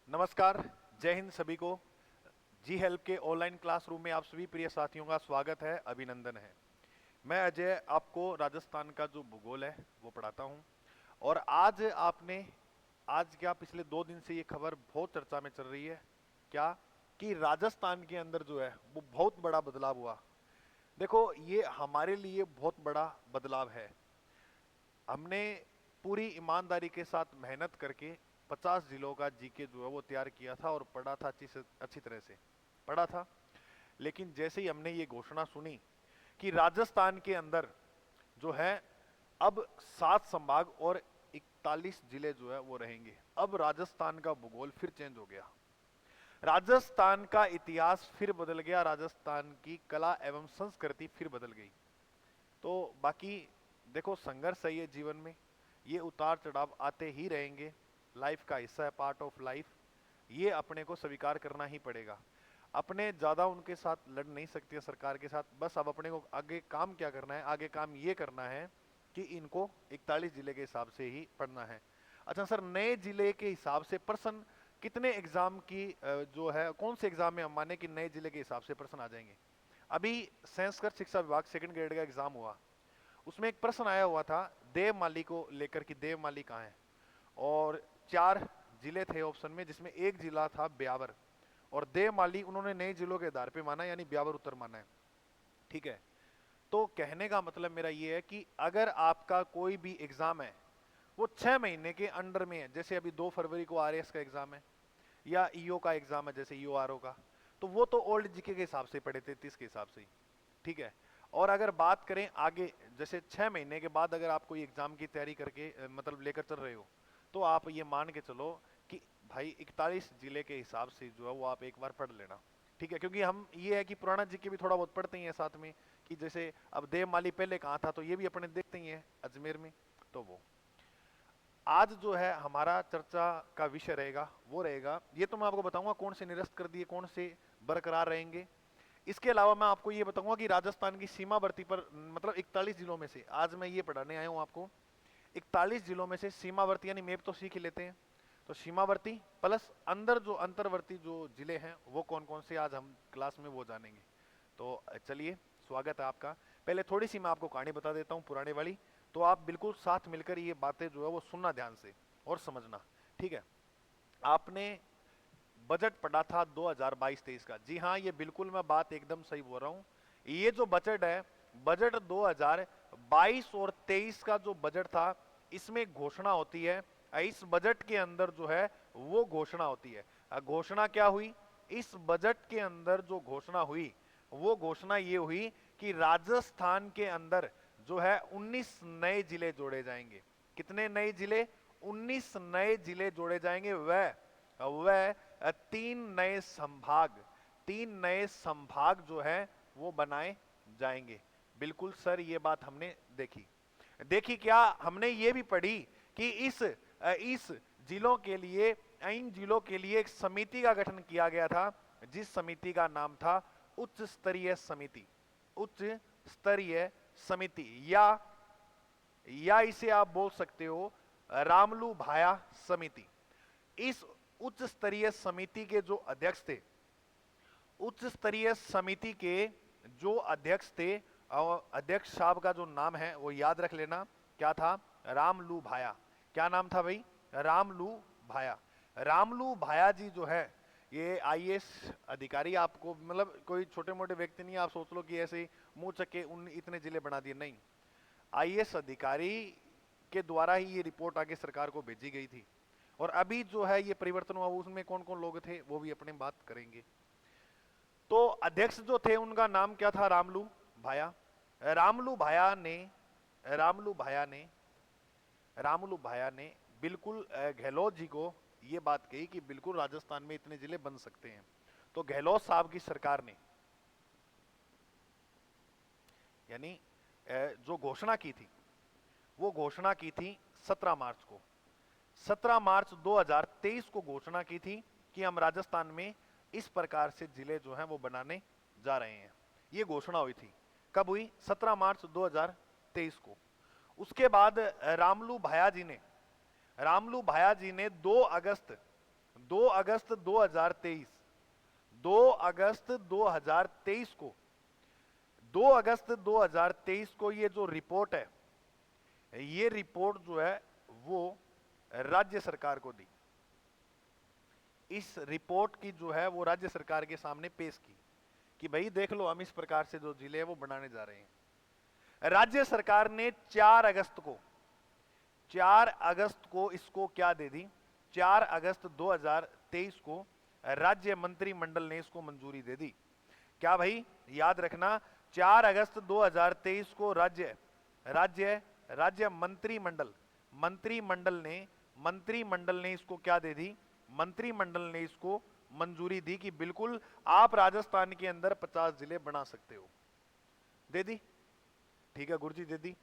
नमस्कार। जय हिंद सभी को। जी हेल्प के ऑनलाइन क्लासरूम में आप सभी प्रिय साथियों का स्वागत है, अभिनंदन है। मैं अजय आपको राजस्थान का जो भूगोल है वो पढ़ाता हूँ। और आज क्या पिछले 2 दिन से ये खबर बहुत चर्चा में चल रही है क्या कि राजस्थान के अंदर जो है वो बहुत बड़ा बदलाव हुआ। देखो, ये हमारे लिए बहुत बड़ा बदलाव है। हमने पूरी ईमानदारी के साथ मेहनत करके 50 जिलों का जीके जो है वो तैयार किया था और पढ़ा था, अच्छी तरह से पढ़ा था। लेकिन जैसे ही हमने ये घोषणा सुनी कि राजस्थान के अंदर जो है अब 7 संभाग और 41 जिले जो है वो रहेंगे, अब राजस्थान का भूगोल फिर चेंज हो गया। राजस्थान का इतिहास फिर बदल गया, राजस्थान की कला एवं संस्कृति फिर बदल गई। तो बाकी देखो, संघर्ष है ये जीवन में, ये उतार चढ़ाव आते ही रहेंगे। लाइफ का हिस्सा है, पार्ट ऑफ लाइफ। ये अपने को स्वीकार करना ही पड़ेगा। अपने ज्यादा उनके साथ लड़ नहीं सकते सरकार के साथ। बस अब अपने को आगे काम क्या करना है, आगे काम ये करना है कि इनको 41 जिले के हिसाब से ही पढ़ना है। अच्छा सर, नए जिले के हिसाब से प्रश्न कितने एग्जाम की जो है, कौन से एग्जाम में हम माने कि नए जिले के हिसाब से प्रश्न आ जाएंगे? अभी संस्कृत शिक्षा विभाग सेकंड ग्रेड का एग्जाम हुआ, उसमें एक प्रश्न आया हुआ था देवमाली को लेकर कि देवमाली कहाँ है। और 4 जिले थे ऑप्शन में, जिसमें एक जिला था ब्यावर। और देवमाली उन्होंने नए जिलों के आधार पे माना, यानी ब्यावर उत्तर माना है। ठीक है। तो कहने का मतलब मेरा ये है कि अगर आपका कोई भी एग्जाम है वो 6 महीने के अंडर में है, जैसे अभी 2 फरवरी को आरएएस का एग्जाम है या ईओ का एग्जाम है, जैसे ईओआरओ का, तो वो तो ओल्ड जीके के हिसाब से पढ़े थे, 30 के हिसाब से ही। ठीक है। और अगर बात करें आगे, जैसे 6 महीने के बाद अगर आप कोई एग्जाम की तैयारी करके मतलब लेकर चल रहे हो, तो आप ये मान के चलो कि भाई 41 जिले के हिसाब से जो है वो आप एक बार पढ़ लेना। ठीक है, क्योंकि हम ये है कि पुराना जीके भी थोड़ा बहुत पढ़ते ही है साथ में, कि जैसे अब देवमाली पहले कहाँ था, तो ये भी अपने देखते ही है अजमेर में। तो वो आज जो है हमारा चर्चा का विषय रहेगा, वो रहेगा, ये तो मैं आपको बताऊंगा कौन से निरस्त कर दिए, कौन से बरकरार रहेंगे। इसके अलावा मैं आपको ये बताऊंगा कि राजस्थान की सीमावर्ती पर, मतलब 41 जिलों में से आज मैं ये पढ़ाने आया हूं आपको। 41 जिलों में से सीमावर्ती, यानी मैप तो सीख ही लेते हैं, तो सीमावर्ती प्लस अंदर जो अंतर्वर्ती जो जिले हैं वो कौन कौन से आज हम क्लास में वो जानेंगे। तो चलिए, स्वागत है आपका। पहले थोड़ी सी मैं आपको कहानी बता देता हूँ पुराने वाली, तो आप बिल्कुल साथ मिलकर ये बातें जो है वो सुनना ध्यान से और समझना। ठीक है। आपने बजट पढ़ा था 2022-23 का। जी हाँ, ये बिल्कुल मैं बात एकदम सही बोल रहा हूँ। ये जो बजट है, बजट 2022 और 23 का जो बजट था, इसमें घोषणा होती है। इस बजट के अंदर जो है वो घोषणा होती है। घोषणा क्या हुई? इस बजट के अंदर जो घोषणा हुई, वो घोषणा ये हुई कि राजस्थान के अंदर जो है 19 नए जिले जोड़े जाएंगे। कितने नए जिले? 19 नए जिले जोड़े जाएंगे। वह 3 नए संभाग जो है वो बनाए जाएंगे। बिल्कुल सर, ये बात हमने देखी। देखी क्या? हमने ये भी पढ़ी कि इस जिलों के लिए, इन जिलों के लिए एक समिति का गठन किया गया था, जिस समिति का नाम था उच्च स्तरीय समिति। उच्च स्तरीय समिति, या इसे आप बोल सकते हो रामलू भाया समिति। इस उच्च स्तरीय समिति के जो अध्यक्ष थे, उच्च स्तरीय समिति के जो अध्यक्ष थे, अध्यक्ष साहब का जो नाम है वो याद रख लेना, क्या था? रामलू भाया। क्या नाम था भाई? रामलू भाया। रामलू भाया जी जो है ये आईएएस अधिकारी, आपको मतलब कोई छोटे मोटे व्यक्ति नहीं, आप सोच लो कि ऐसे मुंह चक्के उन इतने जिले बना दिए, नहीं। आईएएस अधिकारी के द्वारा ही ये रिपोर्ट आगे सरकार को भेजी गई थी। और अभी जो है ये परिवर्तन हुआ, उसमें कौन कौन लोग थे वो भी अपने बात करेंगे। तो अध्यक्ष जो थे उनका नाम क्या था? रामलू भाया। रामलू भाया ने रामलू भाया ने रामलू भाया ने बिल्कुल गहलोत जी को ये बात कही कि बिल्कुल राजस्थान में इतने जिले बन सकते हैं। तो गहलोत साहब की सरकार ने यानी जो घोषणा की थी, वो घोषणा की थी 17 मार्च को। 17 मार्च 2023 को घोषणा की थी कि हम राजस्थान में इस प्रकार से जिले जो हैं वो बनाने जा रहे हैं। ये घोषणा हुई थी। कब हुई? 17 मार्च 2023 को। उसके बाद रामलू भाया जी ने 2 अगस्त 2 अगस्त 2023, 2 अगस्त 2023 को, 2 अगस्त 2023 को ये जो रिपोर्ट है, ये रिपोर्ट जो है वो राज्य सरकार को दी। इस रिपोर्ट की जो है वो राज्य सरकार के सामने पेश की कि भाई देख लो, हम इस प्रकार से जो जिले हैं वो बनाने जा रहे हैं। राज्य सरकार ने 4 अगस्त को, 4 अगस्त को इसको क्या दे दी, 4 अगस्त 2023 को राज्य मंत्रिमंडल ने इसको मंजूरी दे दी। क्या भाई याद रखना, 4 अगस्त 2023 को राज्य मंत्रिमंडल ने इसको क्या दे दी, मंत्रिमंडल ने इसको मंजूरी दी कि बिल्कुल आप राजस्थान के अंदर 50 जिले बना सकते हो। दे दी, ठीक है गुरुजी, दे दी।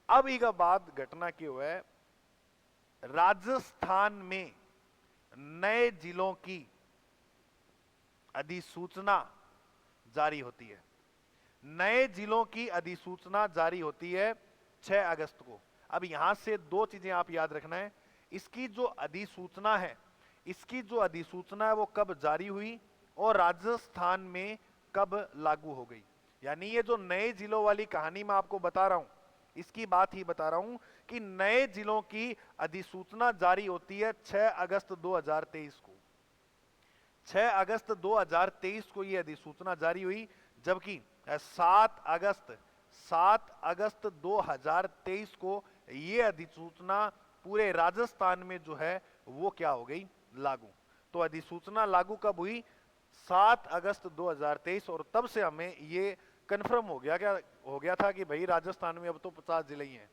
अब एक बात घटना की हुआ है, राजस्थान में नए जिलों की अधिसूचना जारी होती है। नए जिलों की अधिसूचना जारी होती है 6 अगस्त को। अब यहां से 2 चीजें आप याद रखना है, इसकी जो अधिसूचना है, इसकी जो अधिसूचना है वो कब जारी हुई और राजस्थान में कब लागू हो गई। यानी ये जो नए जिलों वाली कहानी मैं आपको बता रहा हूं, इसकी बात ही बता रहा हूं कि नए जिलों की अधिसूचना जारी होती है 6 अगस्त 2023 को। 6 अगस्त 2023 को ये अधिसूचना जारी हुई, जबकि 7 अगस्त 2023 को ये अधिसूचना पूरे राजस्थान में जो है वो क्या हो गई, लागू। तो अधिसूचना लागू कब हुई, 7 अगस्त 2023, और तब से हमें ये कंफर्म हो गया था कि भाई राजस्थान में अब तो 50 जिले ही हैं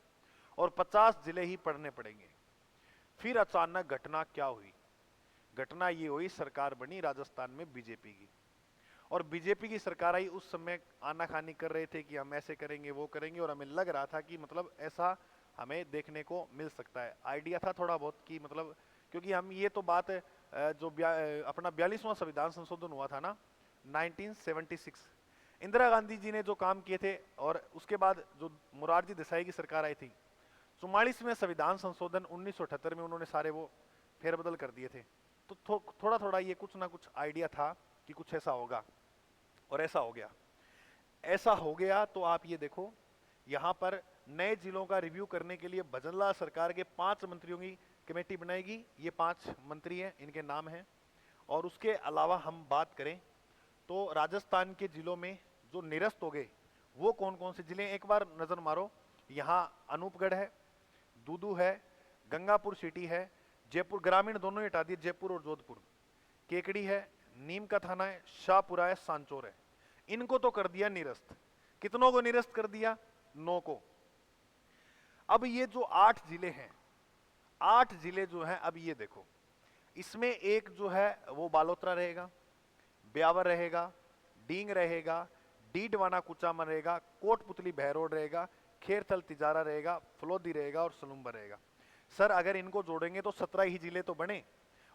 और 50 जिले ही पढ़ने पड़ेंगे। फिर अचानक घटना क्या हुई, घटना ये हुई, सरकार बनी राजस्थान में बीजेपी की, और बीजेपी की सरकार आई। उस समय आनाकानी कर रहे थे कि हम ऐसे करेंगे वो करेंगे, और हमें लग रहा था कि मतलब ऐसा हमें देखने को मिल सकता है। आइडिया था थोड़ा बहुत कि मतलब, क्योंकि हम ये तो बात जो अपना 42वां संविधान संशोधन हुआ था ना 1976, इंदिरा गांधी जी ने जो काम किए थे, और उसके बाद जो मोरारजी देसाई की सरकार आई थी, 44वें संविधान संशोधन 1978 में उन्होंने सारे वो फेरबदल कर दिए थे। तो थोड़ा थोड़ा ये कुछ ना कुछ आइडिया था कि कुछ ऐसा होगा, और ऐसा हो गया। ऐसा हो गया तो आप ये देखो, यहां पर नए जिलों का रिव्यू करने के लिए भजनलाल सरकार के 5 मंत्रियों की कमेटी बनाएगी। ये 5 मंत्री हैं, इनके नाम हैं। और उसके अलावा हम बात करें तो राजस्थान के जिलों में जो निरस्त हो गए वो कौन कौन से जिले, एक बार नजर मारो। यहाँ अनूपगढ़ है, दूदू है, गंगापुर सिटी है, जयपुर ग्रामीण दोनों ही हटा दिए, जयपुर और जोधपुर, केकड़ी है, नीम का थाना है, शाहपुरा है, सांचौर है। इनको तो कर दिया निरस्त। कितनों को निरस्त कर दिया, 9 को। अब ये जो 8 जिले हैं, 8 जिले जो हैं, अब ये देखो, इसमें एक जो है वो बालोतरा रहेगा, ब्यावर रहेगा, डींग रहेगा, डीडवाना कुचामन रहेगा, कोटपुतली बहरोड रहेगा, खेरथल तिजारा रहेगा, फलोदी रहेगा और सलूम्बर रहेगा। सर अगर इनको जोड़ेंगे तो 17 ही जिले तो बने,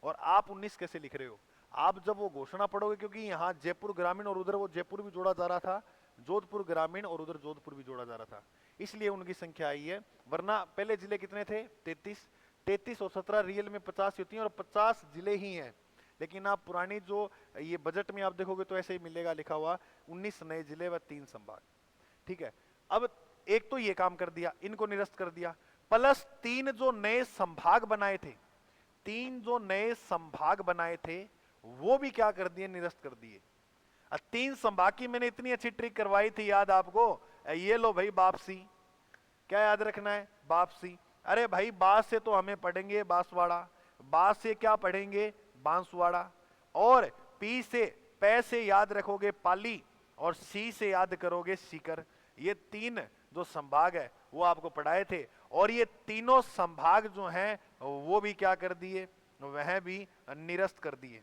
और आप 19 कैसे लिख रहे हो? आप जब वो घोषणा पढ़ोगे, क्योंकि यहाँ जयपुर ग्रामीण और उधर वो जयपुर भी जोड़ा जा रहा था, जोधपुर ग्रामीण और उधर जोधपुर भी जोड़ा जा रहा था, इसलिए उनकी संख्या आई है। वरना पहले जिले कितने थे, 33 और 17 रियल में 50 होती हैं, और 50 जिले ही हैं। लेकिन आप पुरानी जो ये बजट में आप देखोगे तो ऐसे ही मिलेगा लिखा हुआ 19 नए जिले व 3 संभाग। ठीक है, अब एक तो ये काम कर दिया, इनको निरस्त कर दिया, प्लस 3 जो नए संभाग बनाए थे, 3 जो नए संभाग बनाए थे वो भी क्या कर दिए, निरस्त कर दिए। 3 संभाग की मैंने इतनी अच्छी ट्रिक करवाई थी, याद आपको? ये लो भाई, वापसी। क्या याद रखना है, वापसी। अरे भाई बास से तो हमें पढ़ेंगे बांसवाड़ा, बास से क्या पढ़ेंगे, बांसवाड़ा, और पी से पै से याद रखोगे पाली, और सी से याद करोगे सीकर। ये 3 जो संभाग है वो आपको पढ़ाए थे, और ये तीनों संभाग जो हैं वो भी क्या कर दिए, वह भी निरस्त कर दिए।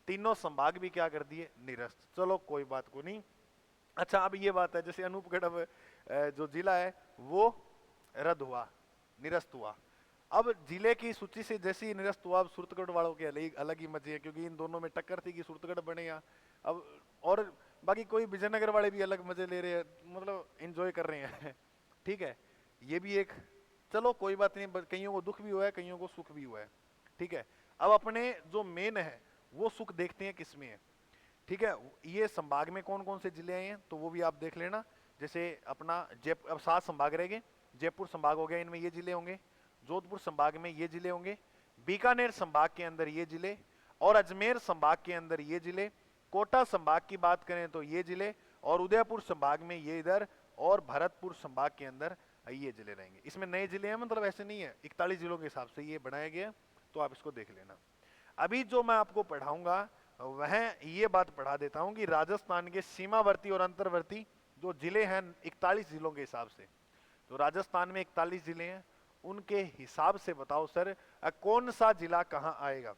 तीनों संभाग भी क्या कर दिए, निरस्त। चलो कोई बात को नहीं। अच्छा अब ये बात है, जैसे अनूपगढ़ अब जो जिला है वो रद्द हुआ, निरस्त हुआ। अब जिले की सूची से जैसे ही निरस्त हुआ, अब सूरतगढ़ वालों के अलग ही मजे है, क्योंकि इन दोनों में टक्कर थी कि सूरतगढ़ बनेगा अब, और बाकी कोई विजयनगर वाले भी अलग मजे ले रहे हैं, मतलब एंजॉय कर रहे हैं। ठीक है, ये भी एक, चलो कोई बात नहीं, कईयों को दुख भी हुआ है, कईयों को सुख भी हुआ है। ठीक है, अब अपने जो मेन है वो सुख देखते हैं किसमें है, ठीक है। ये संभाग में कौन कौन से जिले हैं तो वो भी आप देख लेना। जैसे अपना जयपुर, अब 7 संभाग रह गए। जयपुर संभाग हो गया, इनमें ये जिले होंगे। जोधपुर संभाग में ये जिले होंगे। बीकानेर संभाग के अंदर ये जिले, और अजमेर संभाग के अंदर ये जिले। कोटा संभाग की बात करें तो ये जिले, और उदयपुर संभाग में ये इधर, और भरतपुर संभाग के अंदर ये जिले रहेंगे। इसमें नए जिले हैं, मतलब ऐसे नहीं है, 41 जिलों के हिसाब से ये बनाया गया, तो आप इसको देख लेना। अभी जो मैं आपको पढ़ाऊंगा वह ये बात पढ़ा देता हूं कि राजस्थान के सीमावर्ती और अंतर्वर्ती जो जिले हैं 41 जिलों के हिसाब से, तो राजस्थान में 41 जिले हैं, उनके हिसाब से बताओ सर कौन सा जिला कहां आएगा,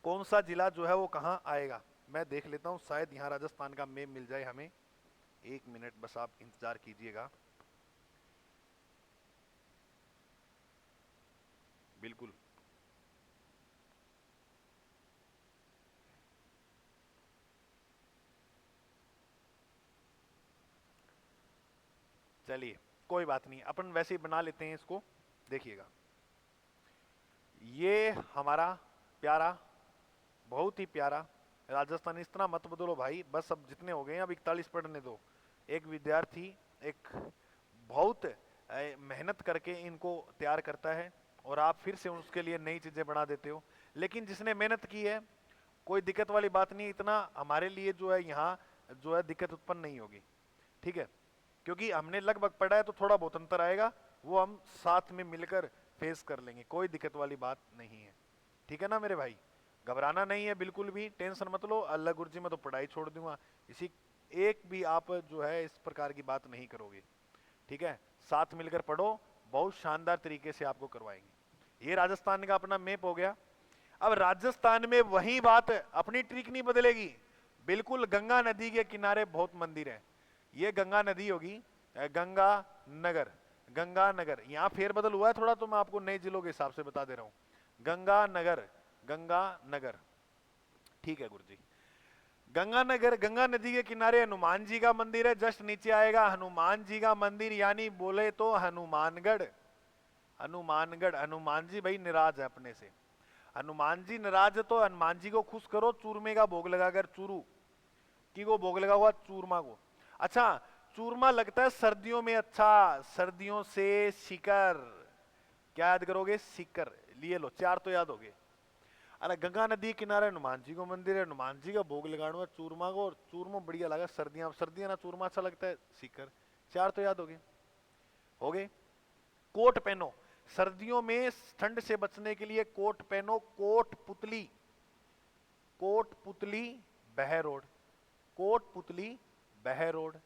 कौन सा जिला जो है वो कहां आएगा। मैं देख लेता हूं, शायद यहां राजस्थान का मैप मिल जाए हमें। 1 मिनट बस आप इंतजार कीजिएगा। बिल्कुल, चलिए कोई बात नहीं, अपन वैसे ही बना लेते हैं इसको। देखिएगा, ये हमारा प्यारा, बहुत ही प्यारा राजस्थान। इतना मत बदलो भाई, बस अब जितने हो गए हैं अब 41 पढ़ने दो। एक विद्यार्थी एक बहुत मेहनत करके इनको तैयार करता है, और आप फिर से उसके लिए नई चीजें बना देते हो। लेकिन जिसने मेहनत की है, कोई दिक्कत वाली बात नहीं, इतना हमारे लिए जो है यहाँ जो है दिक्कत उत्पन्न नहीं होगी, ठीक है। क्योंकि हमने लगभग पढ़ा है, तो थोड़ा बहुत अंतर आएगा, वो हम साथ में मिलकर फेस कर लेंगे, कोई दिक्कत वाली बात नहीं है, ठीक है ना मेरे भाई। घबराना नहीं है बिल्कुल भी, टेंशन मत लो। अल्लाह गुरु जी मैं तो पढ़ाई छोड़ दूंगा, इसी एक भी आप जो है इस प्रकार की बात नहीं करोगे, ठीक है। साथ मिलकर पढ़ो, बहुत शानदार तरीके से आपको करवाएंगे। ये राजस्थान का अपना मैप हो गया। अब राजस्थान में वही बात, अपनी ट्रिक नहीं बदलेगी, बिल्कुल। गंगा नदी के किनारे बहुत मंदिर है, ये गंगा नदी होगी, गंगा नगर, गंगा नगर। यहां फेरबदल हुआ है थोड़ा, तो मैं आपको नए जिलों के हिसाब से बता दे रहा हूं। गंगा नगर, गंगा नगर, ठीक है गुरु जी। गंगा नगर, गंगा नदी के किनारे हनुमान जी का मंदिर है, जस्ट नीचे आएगा हनुमान जी का मंदिर, यानी बोले तो हनुमानगढ़। हनुमानगढ़, हनुमान जी भाई निराज है अपने से, हनुमान जी नाराज है, तो हनुमान जी को खुश करो, चूरमे का भोग लगाकर, चूरू की को भोग लगा हुआ चूरमा को। अच्छा, चूरमा लगता है सर्दियों में, अच्छा, सर्दियों से शिकर, क्या याद करोगे, शिकर, लिए लो, 4 तो याद हो गए। अरे गंगा नदी किनारे हनुमान जी को मंदिर है, हनुमान जी का भोग लगाना चूरमा को, और चूरमा बढ़िया लगा, सर्दियां सर्दियां ना चूरमा अच्छा लगता है, शिकर, 4 तो याद हो गए, हो गए। कोट पहनो, सर्दियों में ठंड से बचने के लिए कोट पहनो, कोट पुतली, कोट पुतली बहरोड, कोट पुतली बहरोड,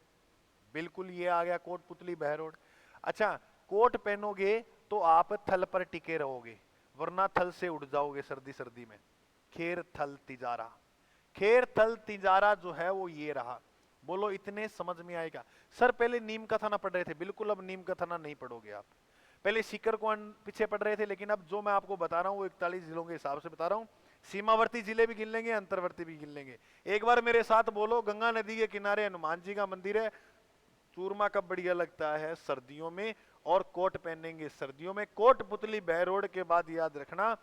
बिल्कुल ये आ गया कोट पुतली बहरोड। अच्छा, कोट पहनोगे तो आप थल पर टिके रहोगे, वरना थल से उड़ जाओगे सर्दी सर्दी में। खेर थल तिजारा, खेर थल तिजारा जो है वो ये रहा। बोलो इतने समझ में आएगा। सर पहले नीम का थाना पढ़ रहे थे, बिल्कुल अब नीम का थाना नहीं पढ़ोगे आप। पहले सीकर को पीछे पढ़ रहे थे, लेकिन अब जो मैं आपको बता रहा हूँ वो 41 जिलों के हिसाब से बता रहा हूँ। सीमावर्ती जिले भी गिन लेंगे, अंतर्वर्ती भी गिन लेंगे। एक बार मेरे साथ बोलो, गंगा नदी के किनारे हनुमान जी का मंदिर है, चूरमा कब बढ़िया लगता है, सर्दियों में, और कोट पहनेंगे सर्दियों में। कोट पुतली बहरोड के बाद याद रखना,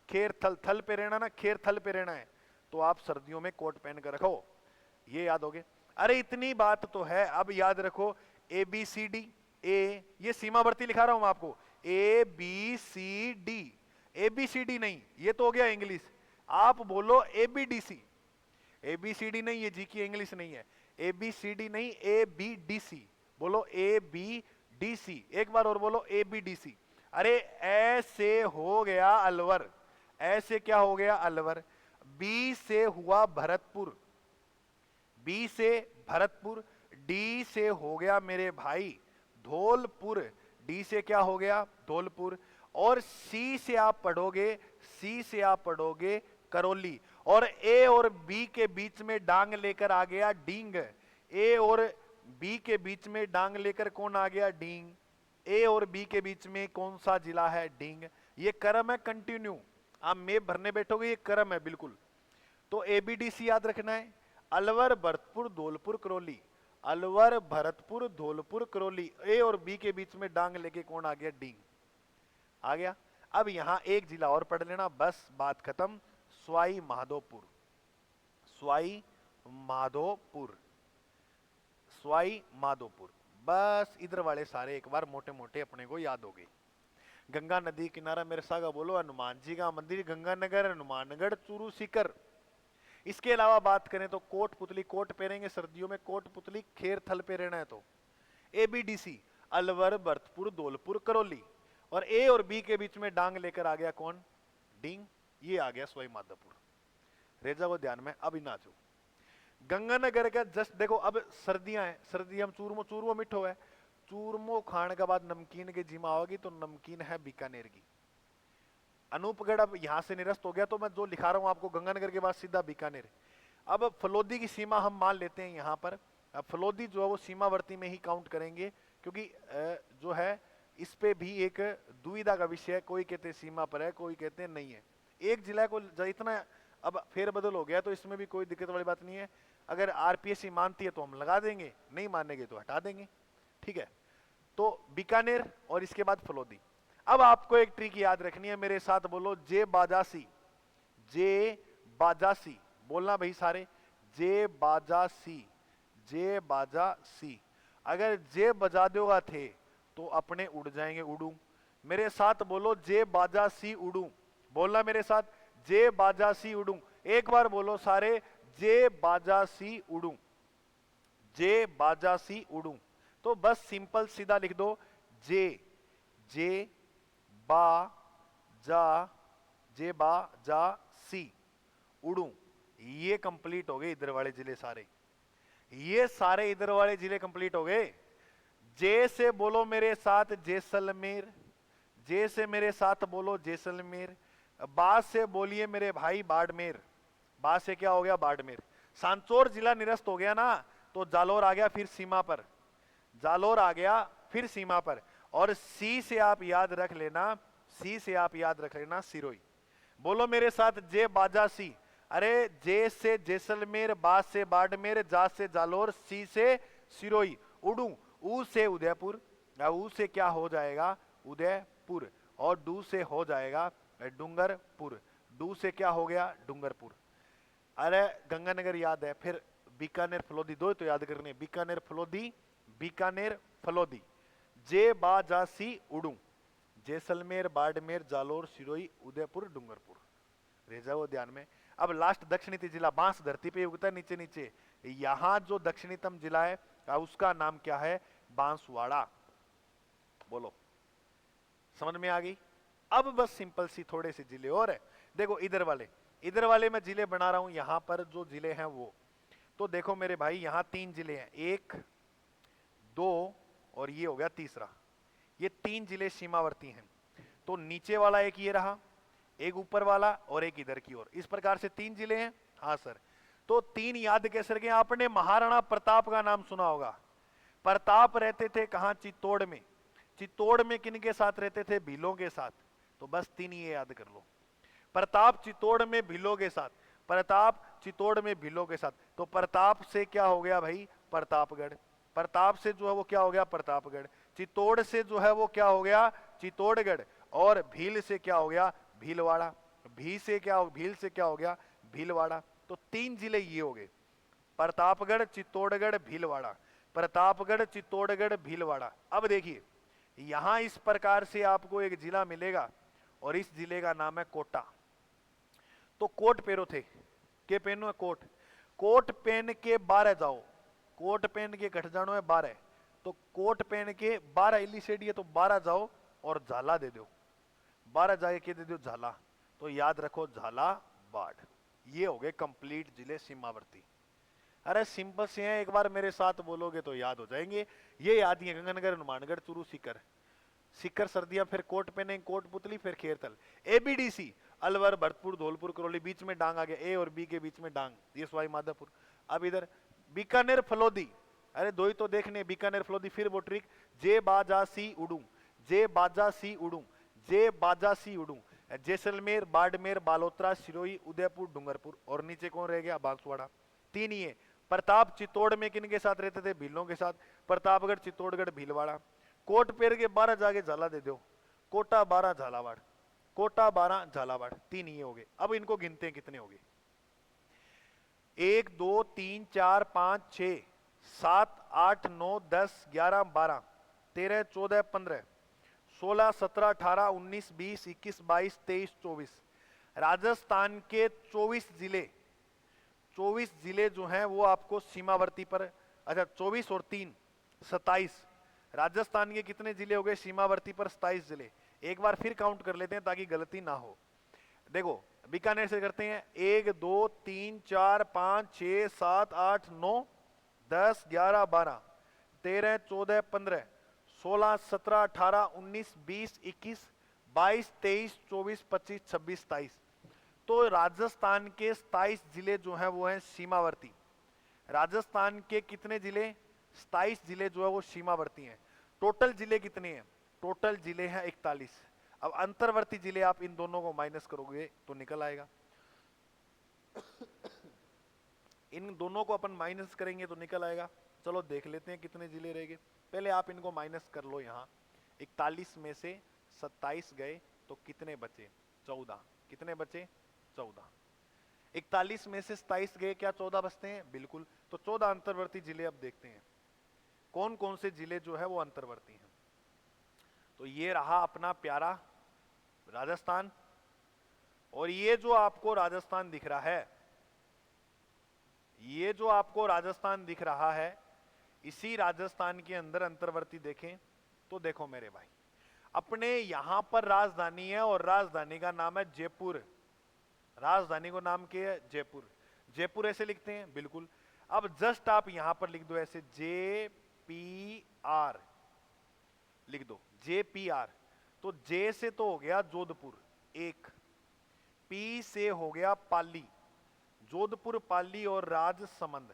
खेर थल, थल पे रहना ना, खेर थल पे रहना है, तो आप सर्दियों में कोट पहन कर रखो, ये याद होगे। अरे इतनी बात तो है, अब याद रखो ABCD, ए, ये सीमावर्ती लिखा रहा हूं मैं आपको, ABCD, ABCD नहीं, ये तो हो गया इंग्लिश। आप बोलो ABDC, ABCD नहीं, ये जी की इंग्लिश नहीं है, ABCD नहीं, ABDC, बोलो ABDC, एक बार और बोलो ABDC। अरे ऐसे हो गया अलवर, ऐसे क्या हो गया अलवर। बी से हुआ भरतपुर, बी से भरतपुर, डी से हो गया मेरे भाई धौलपुर, डी से क्या हो गया धौलपुर, और सी से आप पढ़ोगे, सी से आप पढ़ोगे करौली, और ए और बी के बीच में डांग लेकर आ गया डींग, ए और बी के बीच में डांग लेकर कौन आ गया डींग, ए और बी के बीच में कौन सा जिला है डींग। ये क्रम है कंटिन्यू, आप मैप भरने बैठोगे ये क्रम है बिल्कुल। तो ABDC याद रखना है, अलवर भरतपुर धौलपुर करौली, अलवर भरतपुर धौलपुर करौली, ए और बी के बीच में डांग लेके कौन आ गया डींग, आ गया। अब यहां एक जिला और पढ़ लेना, बस बात खत्म। सवाई माधोपुर, सवाई माधोपुर, सवाई माधोपुर। बस इधर वाले सारे एक बार मोटे मोटे अपने को याद हो गए। गंगा नदी किनारा मेरे सागा बोलो, हनुमान जी का मंदिर गंगानगर, हनुमानगढ़, चूरू, सीकर। इसके अलावा बात करें तो कोट पुतली, कोट पहनेंगे सर्दियों में, कोट पुतली खेर थल पे रहना है तो। एबीडीसी अलवर, भरतपुर, धौलपुर, करौली। और ए और बी के बीच में डांग लेकर आ गया कौन? डींग। ये आ गया सवाई माधोपुर। रेजा को ध्यान में। अब नाचो गंगानगर का जस्ट देखो, अब सर्दियां हैं, सर्दी हम चूरमो, चूरमो मिठो है, चूरमो खाने के बाद नमकीन के जिमा होगी तो नमकीन है बीकानेर की। अनूपगढ़ अब यहां से निरस्त हो गया, तो मैं जो लिखा रहा हूं आपको गंगानगर के बाद सीधा बीकानेर। अब फलोदी की सीमा हम मान लेते हैं यहां पर। अब फलोदी जो है वो सीमावर्ती में ही काउंट करेंगे, क्योंकि जो है इस पे भी एक दुविधा का विषय है, कोई कहते हैं सीमा पर है, कोई कहते हैं नहीं है। एक जिला को इतना अब फेरबदल हो गया तो इसमें भी कोई दिक्कत वाली बात नहीं है। अगर आरपीएससी मानती है तो हम लगा देंगे, नहीं मानेंगे तो हटा देंगे, ठीक है। तो बीकानेर और इसके बाद फलोदी। अब आपको एक ट्रिक याद रखनी है, मेरे साथ बोलो, जे बाजासी, जे बाजासी बोलना भाई सारे, जे बाजासी, जे बाजासी। अगर जे बजा दोगा थे तो अपने उड़ जाएंगे, उड़ू। मेरे साथ बोलो, जे बाजासी उड़ू, बोलना मेरे साथ, जे बाजासी उड़ू। एक बार बोलो सारे, जे बाजासी उड़ू, जे बाजासी उड़ू। तो बस सिंपल सीधा लिख दो, जे, जे बा जा, जे बा जा सी उड़ू। ये कंप्लीट हो गए इधर वाले जिले सारे, ये सारे इधर वाले जिले कंप्लीट हो गए। जे से बोलो मेरे साथ जैसलमेर, जे से मेरे साथ बोलो जैसलमेर। बा से बोलिए मेरे भाई बाड़मेर, बा से क्या हो गया? बाड़मेर। सांचौर जिला निरस्त हो गया ना, तो जालोर आ गया फिर सीमा पर, जालोर आ गया फिर सीमा पर। और सी से आप याद रख लेना, सी से आप याद रख लेना सिरोई। बोलो मेरे साथ, जे बाजासी। अरे जे से जैसलमेर, बा से बाड़मेर, जा से जालोर, सी से सिरोई। उड़ू, ऊ से उदयपुर, ऊ से क्या हो जाएगा? उदयपुर। और डू से हो जाएगा डूंगरपुर, डू से क्या हो गया? डूंगरपुर। अरे गंगानगर याद है, फिर बीकानेर फलोदी, दो तो याद करने, बीकानेर फलोदी, बीकानेर फलोदी। जे बा जा सी उड़ू, जैसलमेर, बाड़मेर, जालोर, सिरोई, उदयपुर, डूंगरपुर। रेजा वो ध्यान में। अब लास्ट दक्षिणी जिला, बांस धरती पे उगता है नीचे नीचे, यहां जो दक्षिणतम जिला है उसका नाम क्या है? बांसवाड़ा। बोलो, समझ में आ गई? अब बस सिंपल सी थोड़े से जिले और है। देखो इधर वाले, इधर वाले मैं जिले बना रहा हूं, यहां पर जो जिले हैं वो, तो देखो मेरे भाई यहां 3 जिले हैं, 1 2 और ये हो गया तीसरा। ये 3 जिले सीमावर्ती हैं। तो नीचे वाला एक ये रहा, एक ऊपर वाला और एक इधर की ओर, इस प्रकार से 3 जिले हैं। हाँ सर, तो 3 याद कैसे रखें? आपने महाराणा प्रताप का नाम सुना होगा। प्रताप रहते थे कहां? चित्तौड़ में। चित्तौड़ में किन के साथ रहते थे? भीलों के साथ। तो बस 3 ये याद कर लो, प्रताप चित्तौड़ में भीलों के साथ, प्रताप चित्तौड़ में भीलों के साथ। तो प्रताप से क्या हो गया भाई? प्रतापगढ़। प्रताप से जो है वो क्या हो गया? प्रतापगढ़। चित्तौड़ से जो है वो क्या हो गया? चित्तौड़गढ़। और भील से क्या हो गया? भीलवाड़ा। भील से क्या हो गया? भीलवाड़ा। तो 3 जिले ये हो गए, प्रतापगढ़, चित्तौड़गढ़, भीलवाड़ा। प्रतापगढ़, चित्तौड़गढ़, भीलवाड़ा। अब देखिए यहां इस प्रकार से आपको एक जिला मिलेगा और इस जिले का नाम है कोटा। तो कोट पेरो थे, के पहनो है? कोट। कोट पहन के 12 जाओ, कोट पहन के घट जानो है 12। तो कोट पहन के 12 इली सेडी है, तो 12 जाओ और झाला दे दो, 12 जाके के दे दो झाला। तो याद रखो झाला बाढ़। ये हो गए कंप्लीट जिले सीमावर्ती। अरे सिंपल से हैं, एक बार मेरे साथ बोलोगे तो याद हो जाएंगे। ये याद ही है, गंगानगर, हनुमानगढ़, चूरू, सीकर। सीकर सर्दियां, फिर कोट पहने, कोट पुतली, फिर खेरथल। एबीडीसी अलवर, भरतपुर, धौलपुर, करौली, बीच में डांग आ गया, ए और बी के बीच में डांग, ये सवाई माधोपुर। अब इधर बीकानेर फलोदी, अरे दो ही तो देखने, बीकानेर फलोदी। फिर वो ट्रिक, जे बाजा सी उड़ू, जे बाजा सी उड़ू, जे बाजा सी उड़ू। जैसलमेर, बाड़मेर, बालोतरा, सिरोही, उदयपुर, डूंगरपुर। और नीचे कौन रह गया? बांसवाड़ा। 3 ही है। प्रताप चित्तौड़ में किन के साथ रहते थे? भीलों के साथ। प्रतापगढ़, चित्तौड़गढ़, भीलवाड़ा। कोट पेर के 12 जाके झाला दे दो, कोटा 12 झालावाड़। कोटा 12, झालावाड़ 3 ये हो गए। अब इनको गिनते हैं कितने हो गए। 1 2 3 4 5 6 7 8 9 10 11 12 13 14 15 16 17 18 19 20 21 22 23 24। राजस्थान के 24 जिले जो हैं वो आपको सीमावर्ती पर, अच्छा 24 और 3 27। राजस्थान के कितने जिले हो गए सीमावर्ती पर? 27 जिले। एक बार फिर काउंट कर लेते हैं ताकि गलती ना हो। देखो बीकानेर से करते हैं, 1 2 3 4 5 6 7 8 9 10 11 12 13 14 15 16 17 18 19 20 21 22 23 24 25 26 27। तो राजस्थान के 27 जिले जो हैं वो हैं सीमावर्ती। राजस्थान के कितने जिले? 27 जिले जो है वो सीमावर्ती हैं। टोटल जिले कितने हैं? टोटल जिले हैं 41। अब अंतर्वर्ती जिले आप इन दोनों को माइनस करोगे तो निकल आएगा। इन दोनों को अपन माइनस करेंगे तो निकल आएगा। चलो देख लेते हैं कितने जिले रह गए। पहले आप इनको माइनस कर लो। यहाँ 41 में से 27 गए तो कितने बचे? 14। कितने बचे? 14। 41 में से 27 गए, क्या 14 बचते हैं? बिल्कुल। तो 14 अंतर्वर्ती जिले अब देखते हैं कौन कौन से जिले जो है वो अंतर्वर्ती हैं। तो ये रहा अपना प्यारा राजस्थान, और ये जो आपको राजस्थान दिख रहा है, ये जो आपको राजस्थान दिख रहा है, इसी राजस्थान के अंदर अंतर्वर्ती देखें तो देखो मेरे भाई, अपने यहां पर राजधानी है और राजधानी का नाम है जयपुर। राजधानी को नाम क्या है? जयपुर। जयपुर ऐसे लिखते हैं? बिल्कुल। अब जस्ट आप यहां पर लिख दो ऐसे JPR लिख दो, JPR। तो जे से तो हो गया जोधपुर एक, पी से हो गया पाली, जोधपुर पाली और राजसमंद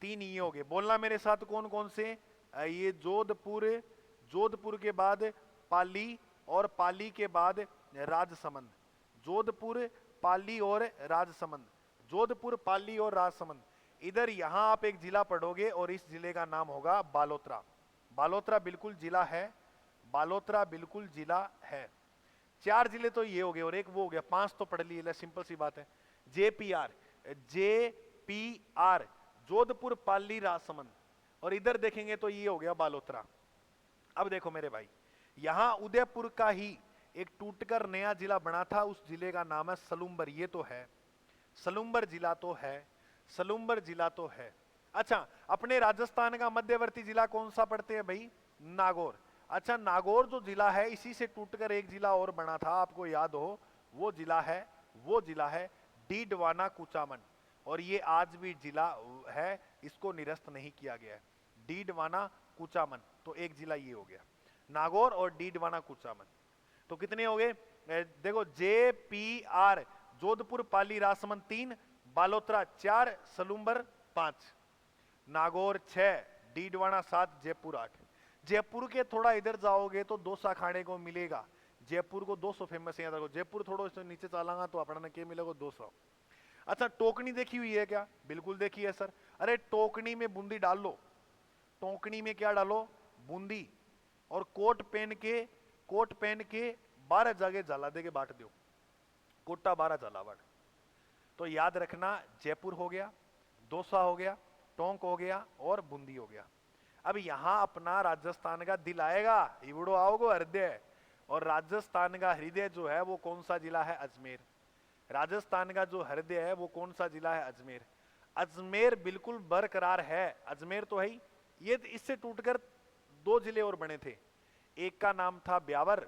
3 ये हो गए। बोलना मेरे साथ कौन कौन से? ये जोधपुर, जोधपुर के बाद पाली और पाली के बाद राजसमंद। जोधपुर पाली और राजसमंद, जोधपुर पाली और राजसमंद। इधर यहां आप एक जिला पढ़ोगे और इस जिले का नाम होगा बालोतरा। बालोतरा बिल्कुल जिला है, बालोतरा बिल्कुल जिला है। 4 जिले तो ये हो गए और एक वो हो गया, 5 तो पढ़ लिए, सिंपल सी बात है। JPR, JPR जोधपुर पाली राजसमंद, और इधर देखेंगे तो ये हो गया बालोतरा। अब देखो मेरे भाई, यहां उदयपुर का ही एक टूटकर नया जिला बना था, उस जिले का नाम है सलूम्बर। ये तो है, सलूम्बर जिला तो है, सलूम्बर जिला तो है। अच्छा, अपने राजस्थान का मध्यवर्ती जिला कौन सा पढ़ते हैं भाई? नागौर। अच्छा, नागौर जो जिला है इसी से टूटकर एक जिला और बना था, आपको याद हो, वो जिला है डीडवाना कुचामन, और ये आज भी जिला है, इसको निरस्त नहीं किया गया है। डीडवाना कुचामन, तो एक जिला ये हो गया, नागौर और डीडवाना कुचामन। तो कितने हो गए? देखो, JPR जोधपुर पाली राजसमंद 3, बालोतरा 4, सलूम्बर 5, नागौर 6, डीडवाना 7, जयपुर 8। जयपुर के थोड़ा इधर जाओगे तो डोसा खाने को मिलेगा। जयपुर को 200 फेमस है। देखो जयपुर थोड़ा नीचे चलांगा तो अपना क्या मिलेगा? 200। अच्छा, टोकनी देखी हुई है क्या? बिल्कुल देखी है सर। अरे टोकनी में बूंदी डाल लो, टोकनी में क्या डालो? बूंदी। और कोट पहन के 12 जगह जला दे के बांट दो, कोटा 12 झालावाड़। तो याद रखना, जयपुर हो गया, डोसा हो गया, टोंक हो गया और बूंदी हो गया। अब यहां अपना राजस्थान का दिल आएगा, इवड़ो आओगे हृदय, और राजस्थान का हृदय जो है वो कौन सा जिला है? अजमेर। राजस्थान का जो हृदय है वो कौन सा जिला है? अजमेर। अजमेर बिल्कुल बरकरार है, अजमेर तो है ही। ये इससे टूटकर 2 जिले और बने थे, एक का नाम था ब्यावर,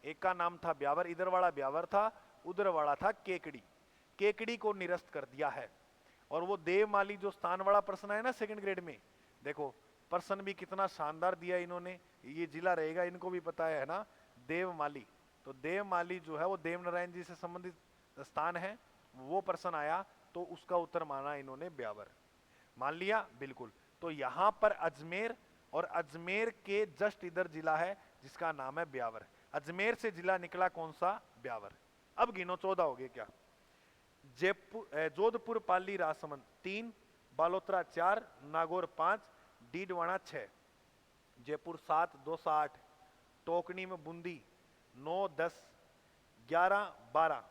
एक का नाम था ब्यावर, इधर वाला ब्यावर था, उधर वाला था केकड़ी। केकड़ी को निरस्त कर दिया है। और वो देवमाली जो स्थान वाला प्रश्न है ना सेकंड ग्रेड में, देखो प्रश्न भी कितना शानदार दिया इन्होंने, ये जिला रहेगा इनको भी पता है ना, देवमाली। तो देवमाली जो है वो देवनारायण जी से संबंधित स्थान है, वो प्रश्न आया तो उसका उत्तर माना इन्होंने ब्यावर। मान लिया? बिल्कुल। तो यहां पर अजमेर, और अजमेर के जस्ट इधर जिला है जिसका नाम है ब्यावर। अजमेर से जिला निकला कौन सा? ब्यावर। अब गिनो 14 हो गए क्या? जोधपुर पाली राजसमंद 3, बालोतरा 4, नागौर 5, डीडवाना 6, जयपुर 7, 2 8, टोकनी में बूंदी 9 10, 11, 12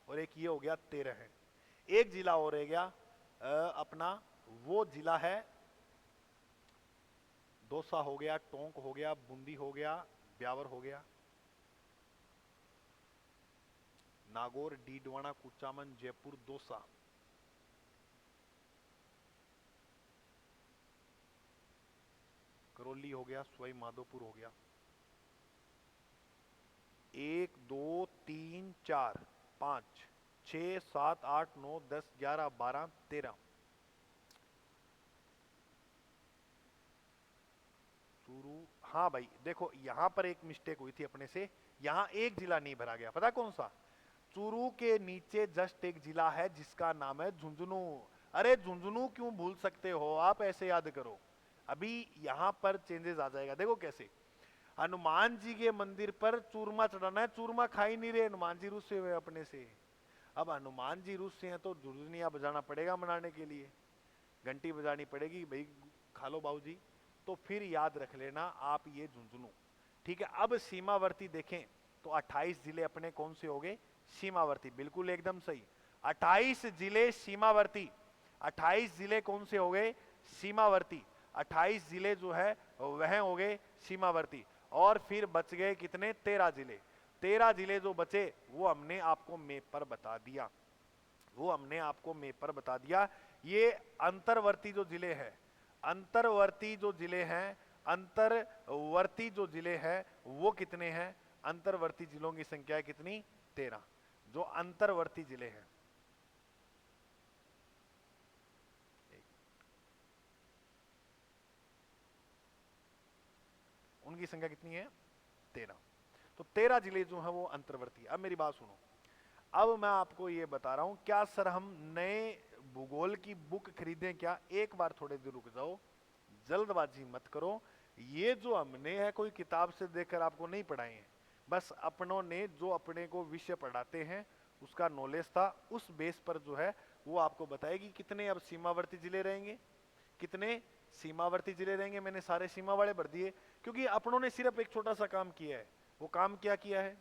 और एक ये हो गया 13 है। एक जिला और रह गया अपना, वो जिला है दौसा हो गया, टोंक हो गया, बूंदी हो गया, ब्यावर हो गया, नागौर, डीडवाना, कुचामन, जयपुर, दौसा, करौली हो गया, सवाई माधोपुर हो गया। 1 2 3 4 5 6 7 8 9 10 11 12 13। चूरू, हाँ भाई देखो यहां पर एक मिस्टेक हुई थी अपने से, यहां एक जिला नहीं भरा गया, पता कौन सा? चूरू के नीचे जस्ट एक जिला है जिसका नाम है झुंझुनू। अरे झुंझुनू क्यों भूल सकते हो आप, ऐसे याद करो। अभी यहां पर चेंजेस आ जाएगा, देखो कैसे। हनुमान जी के मंदिर पर चूरमा चढ़ाना है, चूरमा खा ही नहीं रहे हनुमान जी, रुस्से हुए अपने से। अब हनुमान जी रुस्से हैं तो झुंझुनिया बजाना पड़ेगा मनाने के लिए, घंटी बजानी पड़ेगी भाई, खा लो बाबूजी। तो फिर याद रख लेना आप ये झुंझुनू, ठीक है। अब सीमावर्ती देखें तो 28 जिले अपने कौन से हो गए? सीमावर्ती, बिल्कुल एकदम सही। 28 जिले सीमावर्ती, 28 जिले कौन से हो गए? सीमावर्ती। 28 जिले जो है वह हो गए सीमावर्ती। और फिर बच गए कितने? 13 जिले। 13 जिले जो बचे वो हमने आपको मैप पर बता दिया, वो हमने आपको मैप पर बता दिया। ये अंतर्वर्ती जो जिले हैं, अंतर्वर्ती जो जिले हैं, अंतर्वर्ती जो जिले हैं वो कितने हैं? अंतर्वर्ती जिलों की संख्या है कितनी? 13, जो अंतर्वर्ती जिले हैं। उनकी संख्या कितनी है? 13। तो 13 जिले जो हैं वो अंतर्वर्ती। अब मेरी बात सुनो, अब मैं आपको ये बता रहा हूं, क्या सर हम नए भूगोल की बुक खरीदें क्या? एक बार थोड़े देर रुक जाओ, जल्दबाजी मत करो। ये जो हमने है कोई किताब से देखकर आपको नहीं पढ़ाए हैं, बस अपनों ने जो अपने को विषय पढ़ाते हैं उसका नॉलेज था, उस बेस पर जो है वो आपको बताएगी कितने अब सीमावर्ती जिले रहेंगे, कितने सीमावर्ती जिले रहेंगे। मैंने सारे सीमा वाले भर दिए, क्योंकि अपनों ने सिर्फ एक छोटा सा काम किया है। वो काम क्या किया है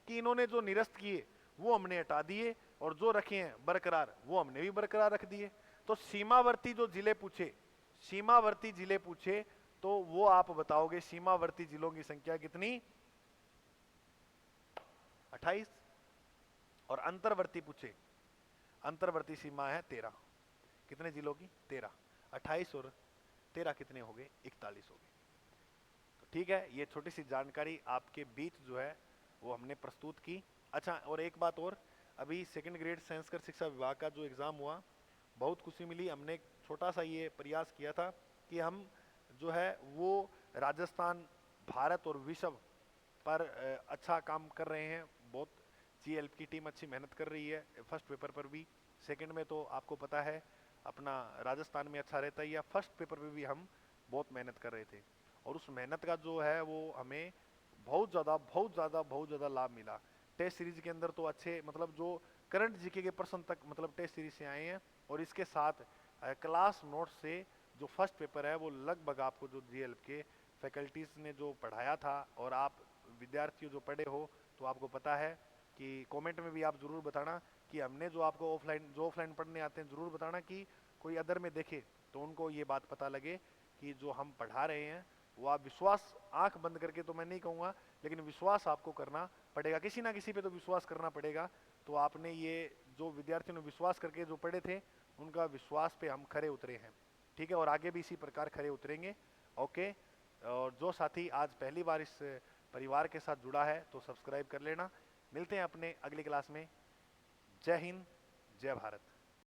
कि इन्होंने जो निरस्त किए वो हमने हटा दिए, और जो रखे हैं बरकरार वो हमने भी बरकरार रख दिए। तो सीमावर्ती जो जिले पूछे, सीमावर्ती जिले पूछे तो वो आप बताओगे सीमावर्ती जिलों की संख्या कितनी? 28। और अंतर्वर्ती पूछे, अंतर्वर्ती सीमा है 13, कितने जिलों की? 13। 28 और 13 कितने हो गए? 41 हो गए। तो ठीक है, ये छोटी सी जानकारी आपके बीच जो है वो हमने प्रस्तुत की। अच्छा, और एक बात और, अभी सेकंड ग्रेड संस्कृत शिक्षा विभाग का जो एग्ज़ाम हुआ, बहुत खुशी मिली। हमने एक छोटा सा ये प्रयास किया था कि हम जो है वो राजस्थान, भारत और विश्व पर अच्छा काम कर रहे हैं। बहुत जीएलप की टीम अच्छी मेहनत कर रही है, फर्स्ट पेपर पर भी, सेकंड में तो आपको पता है अपना राजस्थान में अच्छा रहता है, या फर्स्ट पेपर पे भी हम बहुत मेहनत कर रहे थे। और उस मेहनत का जो है वो हमें बहुत ज़्यादा बहुत ज़्यादा बहुत ज़्यादा लाभ मिला। टेस्ट सीरीज के अंदर तो अच्छे, मतलब जो करंट जीके के प्रश्न तक मतलब टेस्ट सीरीज से आए हैं, और इसके साथ क्लास नोट से जो फर्स्ट पेपर है वो लगभग आपको जो जीएलप के फैकल्टीज ने जो पढ़ाया था, और आप विद्यार्थियों जो पढ़े हो तो आपको पता है कि कमेंट में भी आप ज़रूर बताना कि हमने जो आपको ऑफलाइन, जो ऑफलाइन पढ़ने आते हैं ज़रूर बताना कि कोई अदर में देखे तो उनको ये बात पता लगे कि जो हम पढ़ा रहे हैं वो आप विश्वास, आंख बंद करके तो मैं नहीं कहूँगा, लेकिन विश्वास आपको करना पड़ेगा, किसी ना किसी पे तो विश्वास करना पड़ेगा। तो आपने ये जो विद्यार्थियों ने विश्वास करके जो पढ़े थे उनका विश्वास पे हम खरे उतरे हैं, ठीक है, और आगे भी इसी प्रकार खरे उतरेंगे। ओके, और जो साथी आज पहली बार इस परिवार के साथ जुड़ा है तो सब्सक्राइब कर लेना। मिलते हैं अपने अगली क्लास में। जय हिंद, जय भारत।